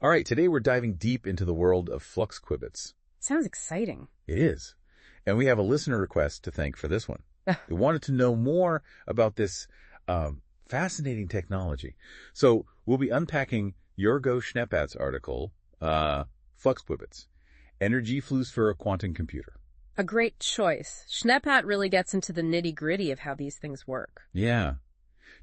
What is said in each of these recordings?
All right, today we're diving deep into the world of Flux-Qubits. Sounds exciting. It is. And we have a listener request to thank for this one. They wanted to know more about this fascinating technology. So we'll be unpacking Jorgo Schneppat's article, Flux-Qubits, Energy Flows for a Quantum Computer. A great choice. Schneppat really gets into the nitty-gritty of how these things work. Yeah.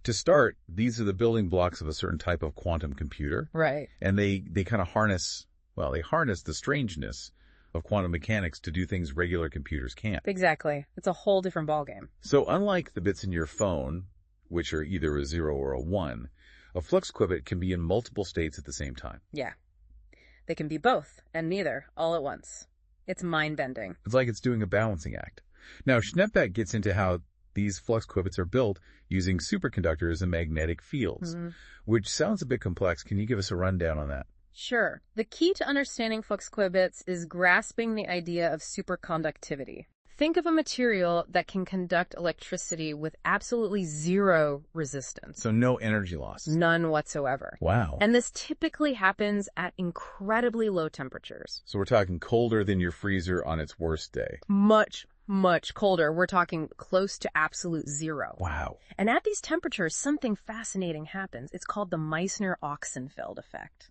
To start, these are the building blocks of a certain type of quantum computer. Right. And they kind of harness the strangeness of quantum mechanics to do things regular computers can't. Exactly. It's a whole different ballgame. So unlike the bits in your phone, which are either a 0 or a 1, a Flux-Qubit can be in multiple states at the same time. Yeah. They can be both, and neither, all at once. It's mind-bending. It's like it's doing a balancing act. Now, Schneppat gets into how these Flux-Qubits are built using superconductors and magnetic fields, which sounds a bit complex. Can you give us a rundown on that? Sure. The key to understanding Flux-Qubits is grasping the idea of superconductivity. Think of a material that can conduct electricity with absolutely zero resistance. So no energy loss. None whatsoever. Wow. And this typically happens at incredibly low temperatures. So we're talking colder than your freezer on its worst day. Much colder. We're talking close to absolute zero. Wow. And at these temperatures, something fascinating happens. It's called the Meissner-Oxenfeld effect.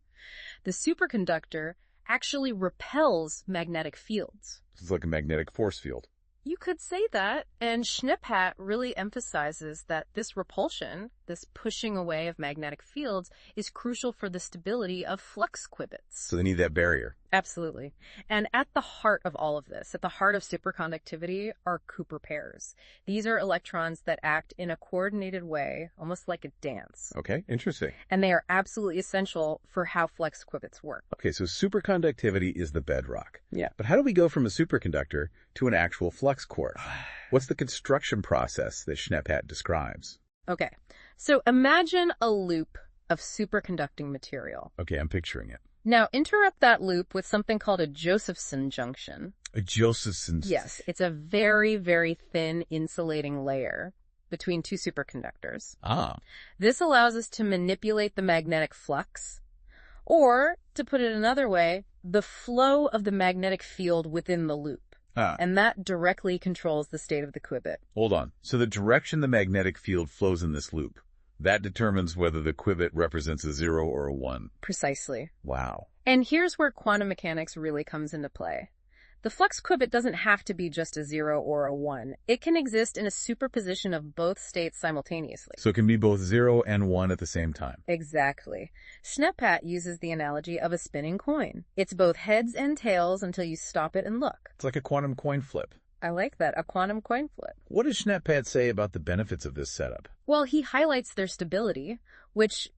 The superconductor actually repels magnetic fields. It's like a magnetic force field. You could say that, and Schneppat really emphasizes that this repulsion, this pushing away of magnetic fields, is crucial for the stability of Flux-Qubits. So they need that barrier. Absolutely. And at the heart of all of this, at the heart of superconductivity, are Cooper pairs. These are electrons that act in a coordinated way, almost like a dance. Okay, interesting. And they are absolutely essential for how Flux-Qubits work. Okay, so superconductivity is the bedrock. Yeah. But how do we go from a superconductor to an actual flux quark? What's the construction process that Schneppat describes? Okay, so imagine a loop of superconducting material. Okay, I'm picturing it. Now, interrupt that loop with something called a Josephson junction. A Josephson. Yes, it's a very, very thin insulating layer between two superconductors. Ah. This allows us to manipulate the magnetic flux, or, to put it another way, the flow of the magnetic field within the loop. And that directly controls the state of the qubit. Hold on. So the direction the magnetic field flows in this loop, that determines whether the qubit represents a 0 or a 1. Precisely. Wow. And here's where quantum mechanics really comes into play. The flux qubit doesn't have to be just a 0 or a 1. It can exist in a superposition of both states simultaneously. So it can be both 0 and 1 at the same time. Exactly. Schneppat uses the analogy of a spinning coin. It's both heads and tails until you stop it and look. It's like a quantum coin flip. I like that, a quantum coin flip. What does Schneppat say about the benefits of this setup? Well, he highlights their stability, which,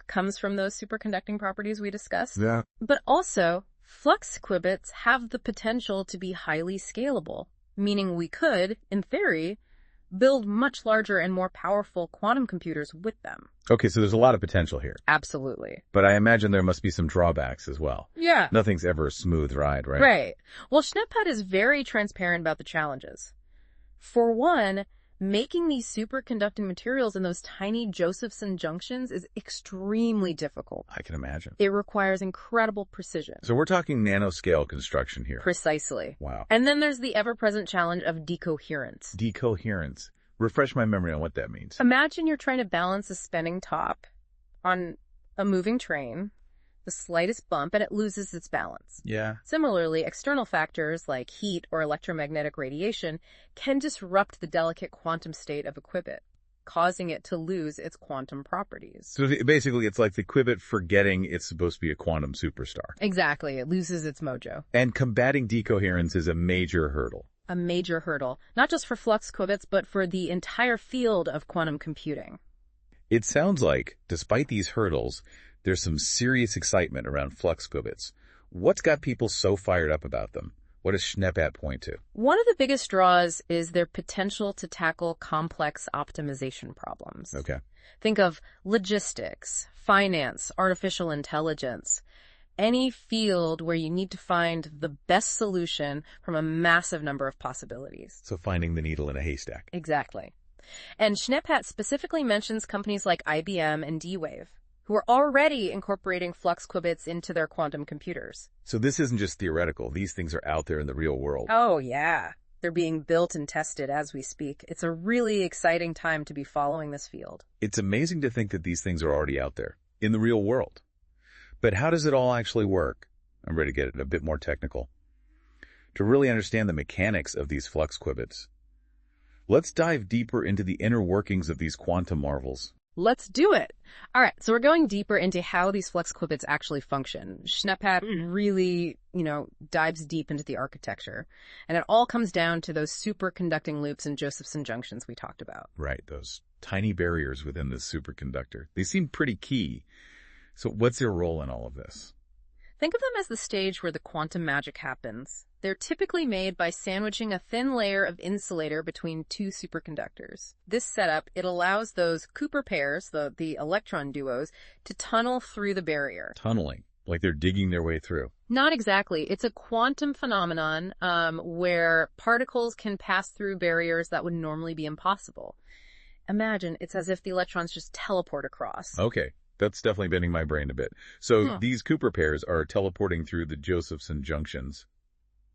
comes from those superconducting properties we discussed. Yeah. But also, Flux-Qubits have the potential to be highly scalable, meaning we could, in theory, build much larger and more powerful quantum computers with them. Okay, so there's a lot of potential here. Absolutely. But I imagine there must be some drawbacks as well. Yeah. Nothing's ever a smooth ride, right? Right. Well, Schneppat is very transparent about the challenges. For one, making these superconducting materials in those tiny Josephson junctions is extremely difficult. I can imagine. It requires incredible precision. So we're talking nanoscale construction here. Precisely. Wow. And then there's the ever-present challenge of decoherence. Decoherence. Refresh my memory on what that means. Imagine you're trying to balance a spinning top on a moving train, the slightest bump, and it loses its balance. Yeah. Similarly, external factors like heat or electromagnetic radiation can disrupt the delicate quantum state of a qubit, causing it to lose its quantum properties. So basically, it's like the qubit forgetting it's supposed to be a quantum superstar. Exactly. It loses its mojo. And combating decoherence is a major hurdle. A major hurdle, not just for Flux-Qubits, but for the entire field of quantum computing. It sounds like, despite these hurdles, there's some serious excitement around Flux-Qubits. What's got people so fired up about them? What does Schneppat point to? One of the biggest draws is their potential to tackle complex optimization problems. Okay. Think of logistics, finance, artificial intelligence, any field where you need to find the best solution from a massive number of possibilities. So finding the needle in a haystack. Exactly. And Schneppat specifically mentions companies like IBM and D-Wave. who are already incorporating Flux-Qubits into their quantum computers. So this isn't just theoretical. These things are out there in the real world. Oh, yeah. They're being built and tested as we speak. It's a really exciting time to be following this field. It's amazing to think that these things are already out there in the real world. But how does it all actually work? I'm ready to get it a bit more technical. To really understand the mechanics of these Flux-Qubits, let's dive deeper into the inner workings of these quantum marvels. Let's do it. All right, so we're going deeper into how these Flux-Qubits actually function. Schnepphat really, dives deep into the architecture. And it all comes down to those superconducting loops and Josephson junctions we talked about. Right, those tiny barriers within this superconductor. They seem pretty key. So what's their role in all of this? Think of them as the stage where the quantum magic happens. They're typically made by sandwiching a thin layer of insulator between two superconductors. This setup, it allows those Cooper pairs, the electron duos, to tunnel through the barrier. Tunneling, like they're digging their way through. Not exactly. It's a quantum phenomenon where particles can pass through barriers that would normally be impossible. Imagine it's as if the electrons just teleport across. Okay. That's definitely bending my brain a bit. So these Cooper pairs are teleporting through the Josephson junctions.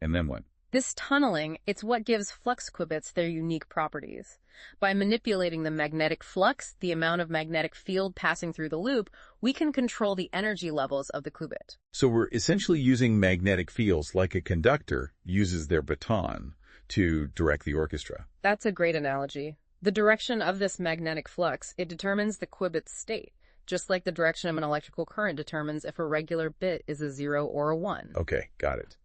And then what? This tunneling, it's what gives Flux-Qubits their unique properties. By manipulating the magnetic flux, the amount of magnetic field passing through the loop, we can control the energy levels of the qubit. So we're essentially using magnetic fields like a conductor uses their baton to direct the orchestra. That's a great analogy. The direction of this magnetic flux, it determines the qubit's state. Just like the direction of an electrical current determines if a regular bit is a 0 or a 1. Okay, got it.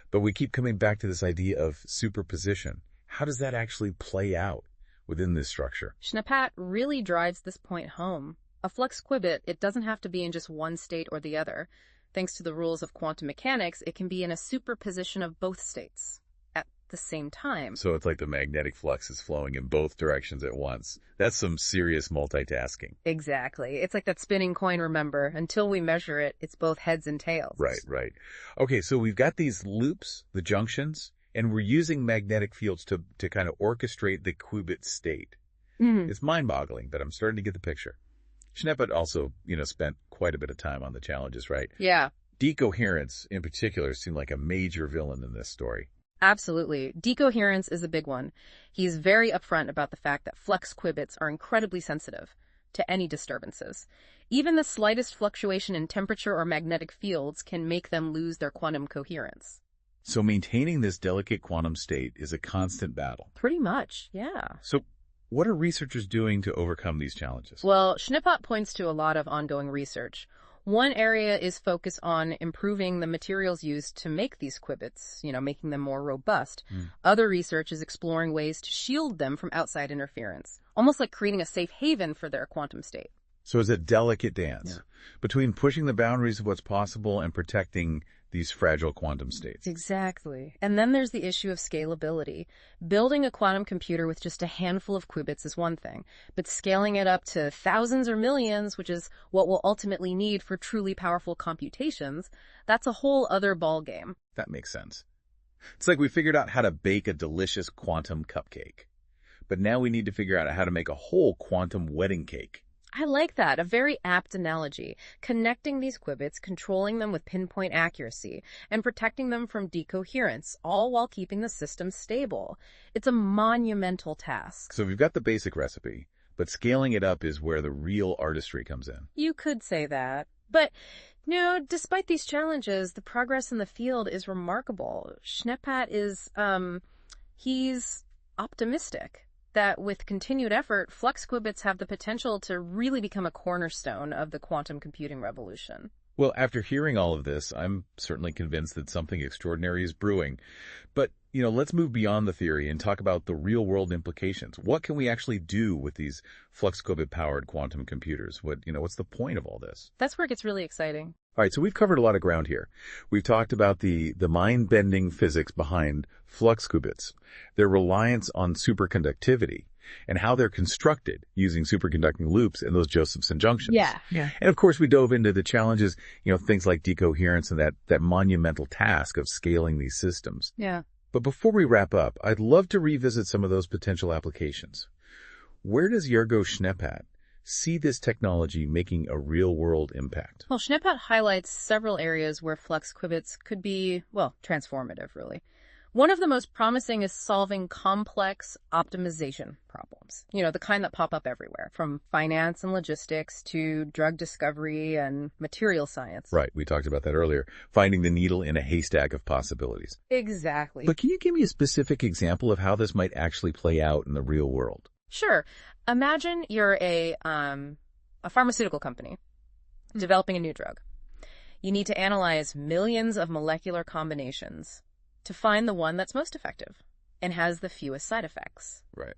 But we keep coming back to this idea of superposition. How does that actually play out within this structure? Schnepphat really drives this point home. A Flux-Qubit, it doesn't have to be in just one state or the other. Thanks to the rules of quantum mechanics, it can be in a superposition of both states at the same time. So it's like the magnetic flux is flowing in both directions at once. That's some serious multitasking. Exactly. It's like that spinning coin, remember. Until we measure it, it's both heads and tails. Right. Okay, so we've got these loops, the junctions, and we're using magnetic fields to kind of orchestrate the qubit state. It's mind-boggling, but I'm starting to get the picture. Schnepphat also, spent quite a bit of time on the challenges, right? Yeah. Decoherence, in particular, seemed like a major villain in this story. Absolutely. Decoherence is a big one. He's very upfront about the fact that Flux-Qubits are incredibly sensitive to any disturbances. Even the slightest fluctuation in temperature or magnetic fields can make them lose their quantum coherence. So maintaining this delicate quantum state is a constant battle. Pretty much, yeah. So what are researchers doing to overcome these challenges? Well, Schnepphat points to a lot of ongoing research. One area is focused on improving the materials used to make these qubits, making them more robust. Other research is exploring ways to shield them from outside interference, almost like creating a safe haven for their quantum state. So it's a delicate dance between pushing the boundaries of what's possible and protecting these fragile quantum states. Exactly. And then there's the issue of scalability. Building a quantum computer with just a handful of qubits is one thing, but scaling it up to thousands or millions, which is what we'll ultimately need for truly powerful computations, that's a whole other ballgame. That makes sense. It's like we figured out how to bake a delicious quantum cupcake, but now we need to figure out how to make a whole quantum wedding cake. I like that. A very apt analogy. Connecting these qubits, controlling them with pinpoint accuracy, and protecting them from decoherence, all while keeping the system stable. It's a monumental task. So we've got the basic recipe, but scaling it up is where the real artistry comes in. You could say that. But, despite these challenges, the progress in the field is remarkable. Schnepphat is, he's optimistic that with continued effort, Flux-Qubits have the potential to really become a cornerstone of the quantum computing revolution. Well, after hearing all of this, I'm certainly convinced that something extraordinary is brewing. But, let's move beyond the theory and talk about the real-world implications. What can we actually do with these Flux-Qubit-powered quantum computers? What's the point of all this? That's where it gets really exciting. All right, so we've covered a lot of ground here. We've talked about the mind-bending physics behind Flux-Qubits, their reliance on superconductivity, and how they're constructed using superconducting loops and those Josephson junctions. Yeah. And of course, we dove into the challenges, things like decoherence and that monumental task of scaling these systems. Yeah. But before we wrap up, I'd love to revisit some of those potential applications. Where does Yergo Schnepphat see this technology making a real-world impact? Well, Schneepat highlights several areas where Flux-Qubits could be, well, transformative, really. One of the most promising is solving complex optimization problems. You know, the kind that pop up everywhere, from finance and logistics to drug discovery and material science. Right, we talked about that earlier. Finding the needle in a haystack of possibilities. Exactly. But can you give me a specific example of how this might actually play out in the real world? Sure. Imagine you're a pharmaceutical company developing a new drug. You need to analyze millions of molecular combinations to find the one that's most effective and has the fewest side effects. Right.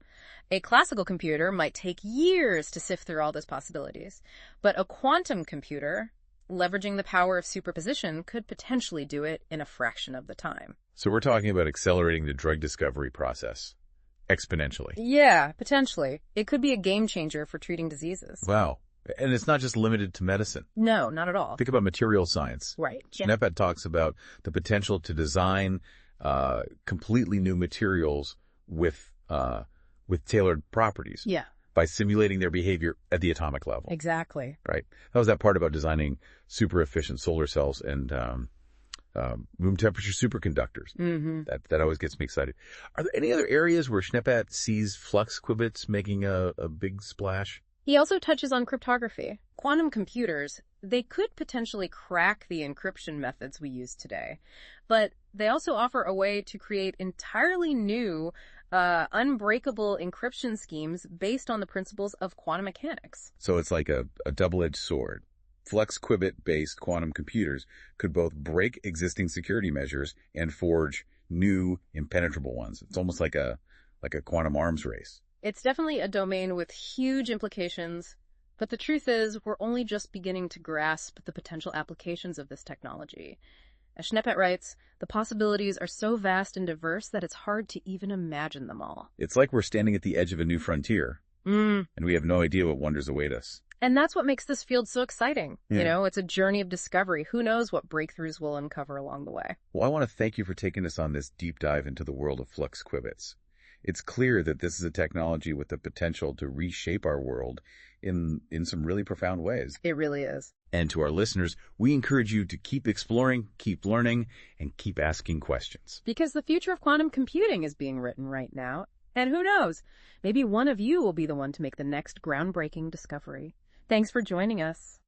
A classical computer might take years to sift through all those possibilities, but a quantum computer, leveraging the power of superposition, could potentially do it in a fraction of the time. So we're talking about accelerating the drug discovery process exponentially. Yeah, potentially. It could be a game changer for treating diseases. Wow. And it's not just limited to medicine. No, not at all. Think about material science. Right. Schneepat talks about the potential to design completely new materials with tailored properties. Yeah. By simulating their behavior at the atomic level. Exactly. Right. That was that part about designing super efficient solar cells and room temperature superconductors. Mm-hmm. That always gets me excited. Are there any other areas where Schneepat sees Flux-Qubits making a big splash? He also touches on cryptography. Quantum computers, they could potentially crack the encryption methods we use today, but they also offer a way to create entirely new, unbreakable encryption schemes based on the principles of quantum mechanics. So it's like a double-edged sword. Flux-Qubit-based quantum computers could both break existing security measures and forge new, impenetrable ones. It's almost like a quantum arms race. It's definitely a domain with huge implications, but the truth is we're only just beginning to grasp the potential applications of this technology. As Schneepat writes, the possibilities are so vast and diverse that it's hard to even imagine them all. It's like we're standing at the edge of a new frontier, and we have no idea what wonders await us. And that's what makes this field so exciting. Yeah. You know, it's a journey of discovery. Who knows what breakthroughs we'll uncover along the way. Well, I want to thank you for taking us on this deep dive into the world of Flux-Qubits. It's clear that this is a technology with the potential to reshape our world in some really profound ways. It really is. And to our listeners, we encourage you to keep exploring, keep learning, and keep asking questions. Because the future of quantum computing is being written right now. And who knows, maybe one of you will be the one to make the next groundbreaking discovery. Thanks for joining us.